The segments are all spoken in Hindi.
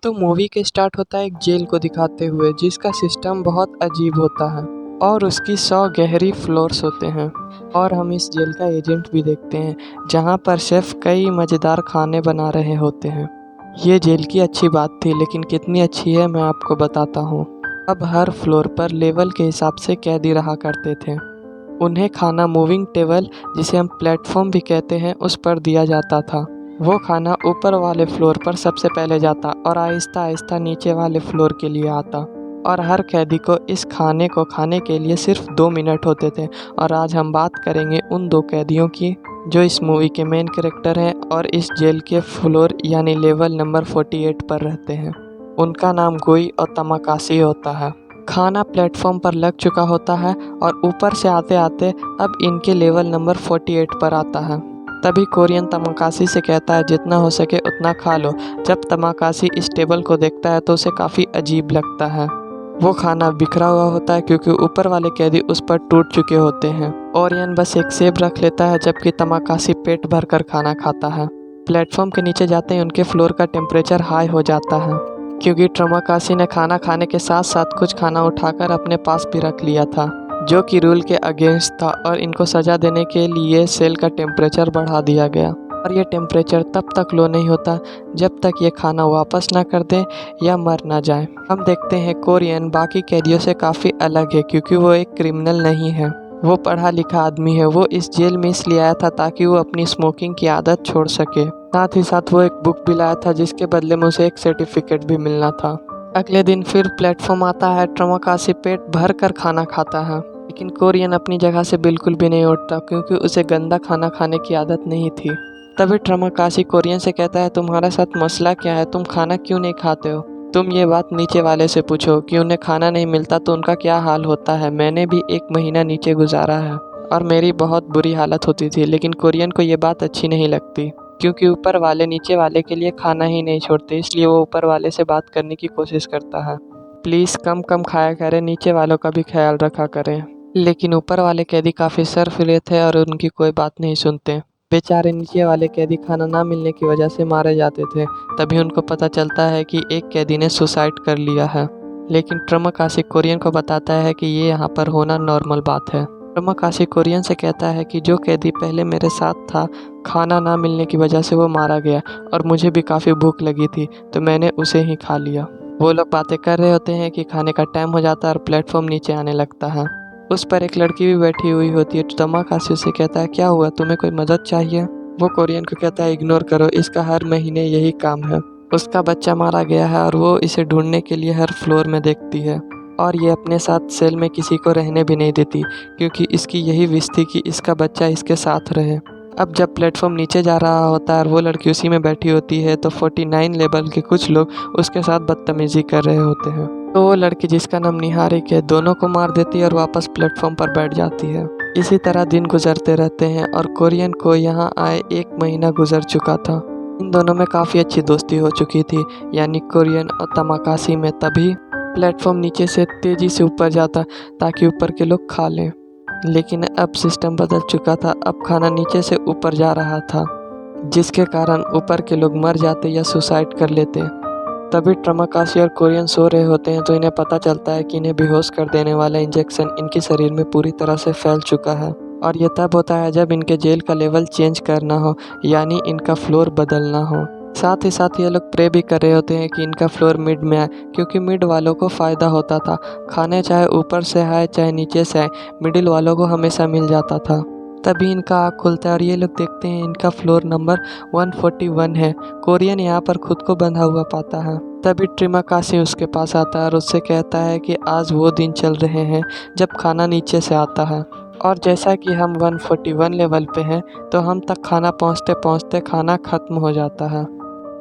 तो मूवी के स्टार्ट होता है एक जेल को दिखाते हुए जिसका सिस्टम बहुत अजीब होता है और उसकी 100 गहरी फ्लोर्स होते हैं। और हम इस जेल का एजेंट भी देखते हैं जहां पर शेफ कई मज़ेदार खाने बना रहे होते हैं। ये जेल की अच्छी बात थी, लेकिन कितनी अच्छी है मैं आपको बताता हूँ। अब हर फ्लोर पर लेवल के हिसाब से कैदी रहा करते थे। उन्हें खाना मूविंग टेबल, जिसे हम प्लेटफॉर्म भी कहते हैं, उस पर दिया जाता था। वो खाना ऊपर वाले फ्लोर पर सबसे पहले जाता और आहिस्ता आहिस्ता नीचे वाले फ्लोर के लिए आता। और हर कैदी को इस खाने को खाने के लिए सिर्फ 2 मिनट होते थे। और आज हम बात करेंगे उन 2 कैदियों की जो इस मूवी के मेन कैरेक्टर हैं और इस जेल के फ्लोर यानी लेवल नंबर 48 पर रहते हैं। उनका नाम गोई और तमाकाशी होता है। खाना प्लेटफॉर्म पर लग चुका होता है और ऊपर से आते आते अब इनके लेवल नंबर 48 पर आता है। तभी कोरियन तमाकाशी से कहता है जितना हो सके उतना खा लो। जब तमाकाशी इस टेबल को देखता है तो उसे काफ़ी अजीब लगता है। वो खाना बिखरा हुआ होता है क्योंकि ऊपर वाले कैदी उस पर टूट चुके होते हैं। ओरियन बस एक सेब रख लेता है जबकि तमाकाशी पेट भर कर खाना खाता है। प्लेटफॉर्म के नीचे जाते ही उनके फ्लोर का टेम्परेचर हाई हो जाता है क्योंकि तमाकाशी ने खाना खाने के साथ साथ कुछ खाना उठाकर अपने पास भी रख लिया था, जो कि रूल के अगेंस्ट था। और इनको सज़ा देने के लिए सेल का टेम्परेचर बढ़ा दिया गया। और ये टेम्परेचर तब तक लो नहीं होता जब तक ये खाना वापस ना कर दे या मर ना जाए। हम देखते हैं कोरियन बाकी कैदियों से काफ़ी अलग है क्योंकि वो एक क्रिमिनल नहीं है। वो पढ़ा लिखा आदमी है। वो इस जेल में इसलिए आया था ताकि वो अपनी स्मोकिंग की आदत छोड़ सके। साथ ही साथ वो एक बुक भी लाया था जिसके बदले में उसे एक सर्टिफिकेट भी मिलना था। अगले दिन फिर प्लेटफॉर्म आता है। तमाकाशी पेट भर कर खाना खाता है, लेकिन कोरियन अपनी जगह से बिल्कुल भी नहीं उठता क्योंकि उसे गंदा खाना खाने की आदत नहीं थी। तभी तमाकाशी कोरियन से कहता है तुम्हारे साथ मसला क्या है, तुम खाना क्यों नहीं खाते हो? तुम ये बात नीचे वाले से पूछो कि उन्हें खाना नहीं मिलता तो उनका क्या हाल होता है। मैंने भी 1 महीना नीचे गुजारा है और मेरी बहुत बुरी हालत होती थी। लेकिन कोरियन को ये बात अच्छी नहीं लगती क्योंकि ऊपर वाले नीचे वाले के लिए खाना ही नहीं छोड़ते, इसलिए वो ऊपर वाले से बात करने की कोशिश करता है। प्लीज़ कम कम खाया करें, नीचे वालों का भी ख्याल रखा करें। लेकिन ऊपर वाले कैदी काफ़ी सरफिले थे और उनकी कोई बात नहीं सुनते। बेचारे नीचे वाले कैदी खाना ना मिलने की वजह से मारे जाते थे। तभी उनको पता चलता है कि एक कैदी ने सुसाइड कर लिया है। लेकिन तमाकाशी कोरियन को बताता है कि ये यहाँ पर होना नॉर्मल बात है। तमाकाशी कोरियन से कहता है कि जो कैदी पहले मेरे साथ था, खाना ना मिलने की वजह से वो मारा गया और मुझे भी काफ़ी भूख लगी थी तो मैंने उसे ही खा लिया। वो लोग बातें कर रहे होते हैं कि खाने का टाइम हो जाता है और प्लेटफॉर्म नीचे आने लगता है। उस पर एक लड़की भी बैठी हुई होती है। तमाकाशी उसे कहता है क्या हुआ, तुम्हें कोई मदद चाहिए? वो कोरियन को कहता है इग्नोर करो, इसका हर महीने यही काम है। उसका बच्चा मारा गया है और वो इसे ढूंढने के लिए हर फ्लोर में देखती है। और ये अपने साथ सेल में किसी को रहने भी नहीं देती क्योंकि इसकी यही विश थी कि इसका बच्चा इसके साथ रहे। अब जब प्लेटफॉर्म नीचे जा रहा होता है और वो लड़की उसी में बैठी होती है तो 49 लेवल के कुछ लोग उसके साथ बदतमीजी कर रहे होते हैं। तो वो लड़की जिसका नाम निहारिक है दोनों को मार देती है और वापस प्लेटफॉर्म पर बैठ जाती है। इसी तरह दिन गुजरते रहते हैं और कोरियन को यहाँ आए 1 महीना गुजर चुका था। इन दोनों में काफ़ी अच्छी दोस्ती हो चुकी थी, यानी कोरियन और तमाकाशी में। तभी प्लेटफॉर्म नीचे से तेज़ी से ऊपर जाता ताकि ऊपर के लोग खा लें। लेकिन अब सिस्टम बदल चुका था। अब खाना नीचे से ऊपर जा रहा था जिसके कारण ऊपर के लोग मर जाते या सुसाइड कर लेते। तभी तमाकाशी और कोरियन सो रहे होते हैं तो इन्हें पता चलता है कि इन्हें बेहोश कर देने वाला इंजेक्शन इनके शरीर में पूरी तरह से फैल चुका है। और ये तब होता है जब इनके जेल का लेवल चेंज करना हो, यानी इनका फ्लोर बदलना हो। साथ ही साथ ये लोग प्रे भी कर रहे होते हैं कि इनका फ्लोर मिड में आए क्योंकि मिड वालों को फ़ायदा होता था। खाने चाहे ऊपर से आए चाहे नीचे से आए, मिडिल वालों को हमेशा मिल जाता था। तभी इनका आँख खुलता है और ये लोग देखते हैं इनका फ्लोर नंबर 141 है। कोरियन यहाँ पर खुद को बंधा हुआ पाता है। तभी तमाकाशी उसके पास आता है और उससे कहता है कि आज वो दिन चल रहे हैं जब खाना नीचे से आता है। और जैसा कि हम 141 लेवल पे हैं तो हम तक खाना पहुँचते पहुँचते खाना ख़त्म हो जाता है।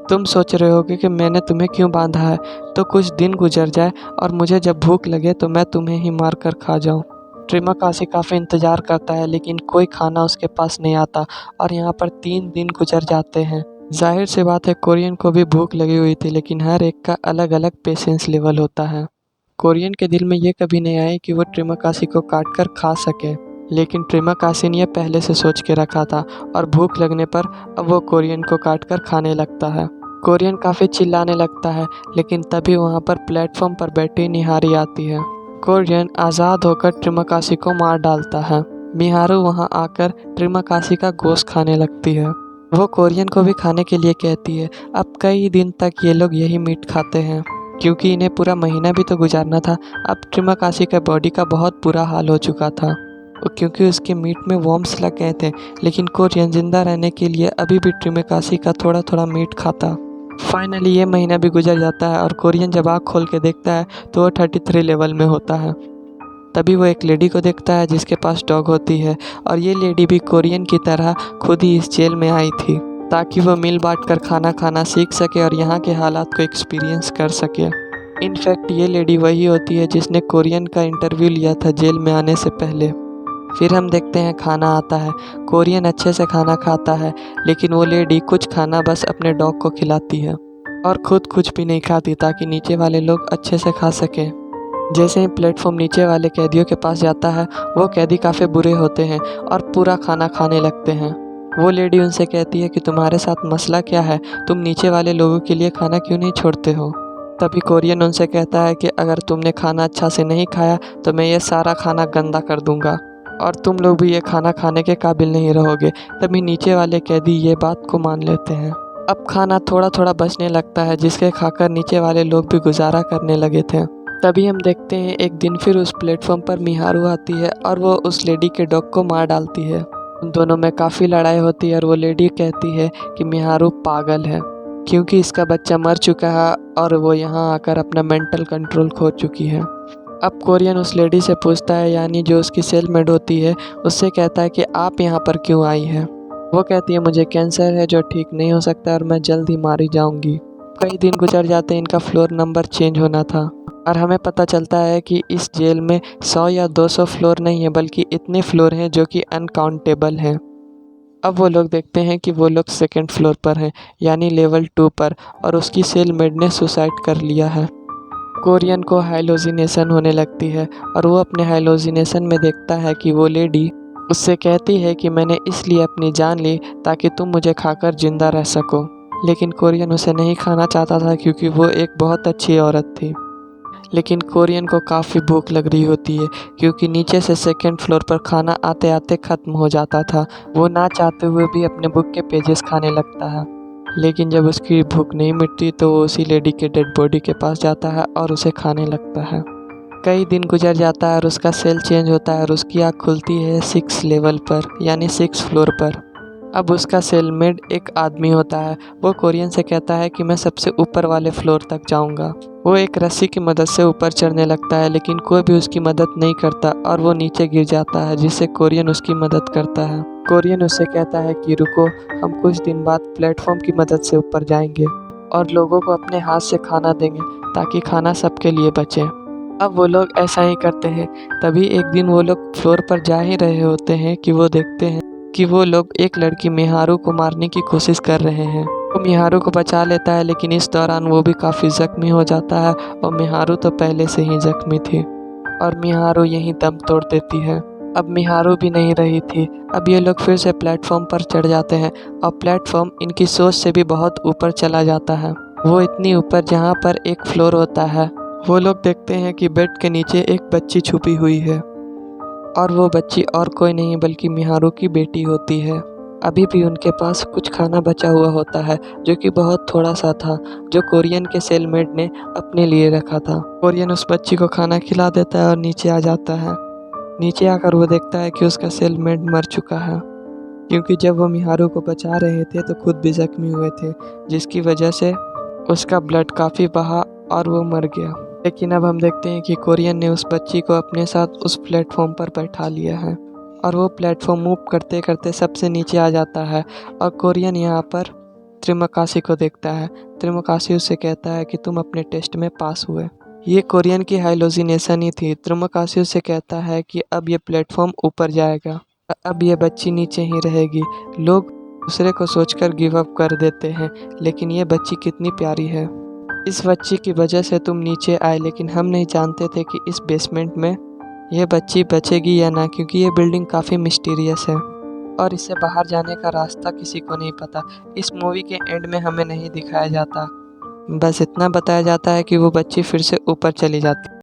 तुम सोच रहे होगे कि मैंने तुम्हें क्यों बांधा है, तो कुछ दिन गुजर जाए और मुझे जब भूख लगे तो मैं तुम्हें ही मार कर खा जाऊँ। तमाकाशी काफ़ी इंतज़ार करता है लेकिन कोई खाना उसके पास नहीं आता और यहाँ पर 3 दिन गुजर जाते हैं। जाहिर सी बात है कोरियन को भी भूख लगी हुई थी, लेकिन हर एक का अलग अलग पेशेंस लेवल होता है। कोरियन के दिल में ये कभी नहीं आया कि वो तमाकाशी को काट कर खा सके, लेकिन तमाकाशी ने पहले से सोच के रखा था और भूख लगने पर अब वो कोरियन को काट कर खाने लगता है। कोरियन काफ़ी चिल्लाने लगता है, लेकिन तभी वहाँ पर प्लेटफॉर्म पर बैठी निहारी आती है। कोरियन आज़ाद होकर ट्रिमाकाशी को मार डालता है। मिहारू वहाँ आकर ट्रिमाकाशी का गोश्त खाने लगती है। वो कोरियन को भी खाने के लिए कहती है। अब कई दिन तक ये लोग यही मीट खाते हैं, क्योंकि इन्हें पूरा महीना भी तो गुजारना था। अब ट्रिमाकाशी का बॉडी का बहुत बुरा हाल हो चुका था, क्योंकि उसके मीट में वॉर्म्स लग गए थे। लेकिन कोरियन जिंदा रहने के लिए अभी भी ट्रिमाकाशी का थोड़ा थोड़ा मीट खाता। फाइनली ये महीना भी गुजर जाता है और कोरियन जब आँख खोल के देखता है तो वो 33 लेवल में होता है। तभी वो एक लेडी को देखता है जिसके पास डॉग होती है, और ये लेडी भी कोरियन की तरह खुद ही इस जेल में आई थी ताकि वो मिल बांट कर खाना खाना सीख सके और यहाँ के हालात को एक्सपीरियंस कर सके। इनफैक्ट ये लेडी वही होती है जिसने कोरियन का इंटरव्यू लिया था जेल में आने से पहले। फिर हम देखते हैं खाना आता है। कोरियन अच्छे से खाना खाता है, लेकिन वो लेडी कुछ खाना बस अपने डॉग को खिलाती है और खुद कुछ भी नहीं खाती ताकि नीचे वाले लोग अच्छे से खा सकें। जैसे ही प्लेटफॉर्म नीचे वाले कैदियों के पास जाता है, वो कैदी काफ़ी बुरे होते हैं और पूरा खाना खाने लगते हैं। वो लेडी उनसे कहती है कि तुम्हारे साथ मसला क्या है, तुम नीचे वाले लोगों के लिए खाना क्यों नहीं छोड़ते हो। तभी कोरियन उनसे कहता है कि अगर तुमने खाना अच्छा से नहीं खाया तो मैं ये सारा खाना गंदा कर दूंगा और तुम लोग भी ये खाना खाने के काबिल नहीं रहोगे। तभी नीचे वाले कैदी ये बात को मान लेते हैं। अब खाना थोड़ा थोड़ा बचने लगता है, जिसके खाकर नीचे वाले लोग भी गुजारा करने लगे थे। तभी हम देखते हैं एक दिन फिर उस प्लेटफॉर्म पर मिहारू आती है और वो उस लेडी के डॉग को मार डालती है। उन दोनों में काफ़ी लड़ाई होती है और वो लेडी कहती है कि मिहारू पागल है, क्योंकि इसका बच्चा मर चुका है और वो यहाँ आकर अपना मेंटल कंट्रोल खो चुकी है। अब कोरियन उस लेडी से पूछता है, यानी जो उसकी सेलमेट होती है, उससे कहता है कि आप यहाँ पर क्यों आई हैं। वो कहती है मुझे कैंसर है जो ठीक नहीं हो सकता और मैं जल्द ही मारी जाऊँगी। कई दिन गुजर जाते हैं, इनका फ्लोर नंबर चेंज होना था और हमें पता चलता है कि इस जेल में 100 या 200 फ्लोर नहीं है, बल्कि इतने फ्लोर हैं जो कि अनकाउंटेबल हैं। अब वो लोग देखते हैं कि वो लोग सेकंड फ्लोर पर हैं, यानी लेवल 2 पर, और उसकी सेलमेट ने सुसाइड कर लिया है। कोरियन को हाइलोजिनेशन होने लगती है और वो अपने हाइलोजिनेशन में देखता है कि वो लेडी उससे कहती है कि मैंने इसलिए अपनी जान ली ताकि तुम मुझे खाकर जिंदा रह सको। लेकिन कोरियन उसे नहीं खाना चाहता था क्योंकि वो एक बहुत अच्छी औरत थी। लेकिन कोरियन को काफ़ी भूख लग रही होती है, क्योंकि नीचे से सेकंड फ्लोर पर खाना आते आते ख़त्म हो जाता था। वो ना चाहते हुए भी अपने बुक के पेजेस खाने लगता है, लेकिन जब उसकी भूख नहीं मिटती तो वो उसी लेडी के डेड बॉडी के पास जाता है और उसे खाने लगता है। कई दिन गुजर जाता है और उसका सेल चेंज होता है और उसकी आँख खुलती है 6 लेवल पर, यानी 6 फ्लोर पर। अब उसका सेलमेट एक आदमी होता है। वो कोरियन से कहता है कि मैं सबसे ऊपर वाले फ्लोर तक जाऊंगा। वो एक रस्सी की मदद से ऊपर चढ़ने लगता है, लेकिन कोई भी उसकी मदद नहीं करता और वो नीचे गिर जाता है, जिससे कोरियन उसकी मदद करता है। कोरियन उससे कहता है कि रुको, हम कुछ दिन बाद प्लेटफॉर्म की मदद से ऊपर जाएंगे और लोगों को अपने हाथ से खाना देंगे ताकि खाना सबके लिए बचे। अब वो लोग ऐसा ही करते हैं। तभी एक दिन वो लोग फ्लोर पर जा ही रहे होते हैं कि वो देखते हैं कि वो लोग एक लड़की मिहारू को मारने की कोशिश कर रहे हैं। वो मिहारू को बचा लेता है, लेकिन इस दौरान वो भी काफ़ी ज़ख्मी हो जाता है और मिहारू तो पहले से ही ज़ख्मी थी और मिहारू यहीं दम तोड़ देती है। अब मिहारू भी नहीं रही थी। अब ये लोग फिर से प्लेटफॉर्म पर चढ़ जाते हैं और प्लेटफॉर्म इनकी सोच से भी बहुत ऊपर चला जाता है। वो इतनी ऊपर जहाँ पर एक फ्लोर होता है। वो लोग देखते हैं कि बेड के नीचे एक बच्ची छुपी हुई है और वो बच्ची और कोई नहीं बल्कि मिहारू की बेटी होती है। अभी भी उनके पास कुछ खाना बचा हुआ होता है, जो कि बहुत थोड़ा सा था, जो कोरियन के सेलमेट ने अपने लिए रखा था। कोरियन उस बच्ची को खाना खिला देता है और नीचे आ जाता है। नीचे आकर वो देखता है कि उसका सेलमेट मर चुका है, क्योंकि जब वो मिहारू को बचा रहे थे तो खुद भी जख्मी हुए थे, जिसकी वजह से उसका ब्लड काफ़ी बहा और वो मर गया। लेकिन अब हम देखते हैं कि कोरियन ने उस बच्ची को अपने साथ उस प्लेटफॉर्म पर बैठा लिया है और वो प्लेटफॉर्म मूव करते करते सबसे नीचे आ जाता है और कोरियन यहाँ पर त्रिमाकाशी को देखता है। त्रिमाकाशी उससे कहता है कि तुम अपने टेस्ट में पास हुए। ये कोरियन की हाइलोजिनेशन ही थी। त्रिमाकाशी उससे कहता है कि अब ये प्लेटफॉर्म ऊपर जाएगा, अब ये बच्ची नीचे ही रहेगी। लोग दूसरे को सोचकर गिव अप कर देते हैं, लेकिन ये बच्ची कितनी प्यारी है। इस बच्ची की वजह से तुम नीचे आए, लेकिन हम नहीं जानते थे कि इस बेसमेंट में यह बच्ची बचेगी या ना, क्योंकि ये बिल्डिंग काफ़ी मिस्टीरियस है। और इससे बाहर जाने का रास्ता किसी को नहीं पता। इस मूवी के एंड में हमें नहीं दिखाया जाता, बस इतना बताया जाता है कि वो बच्ची फिर से ऊपर चली जाती।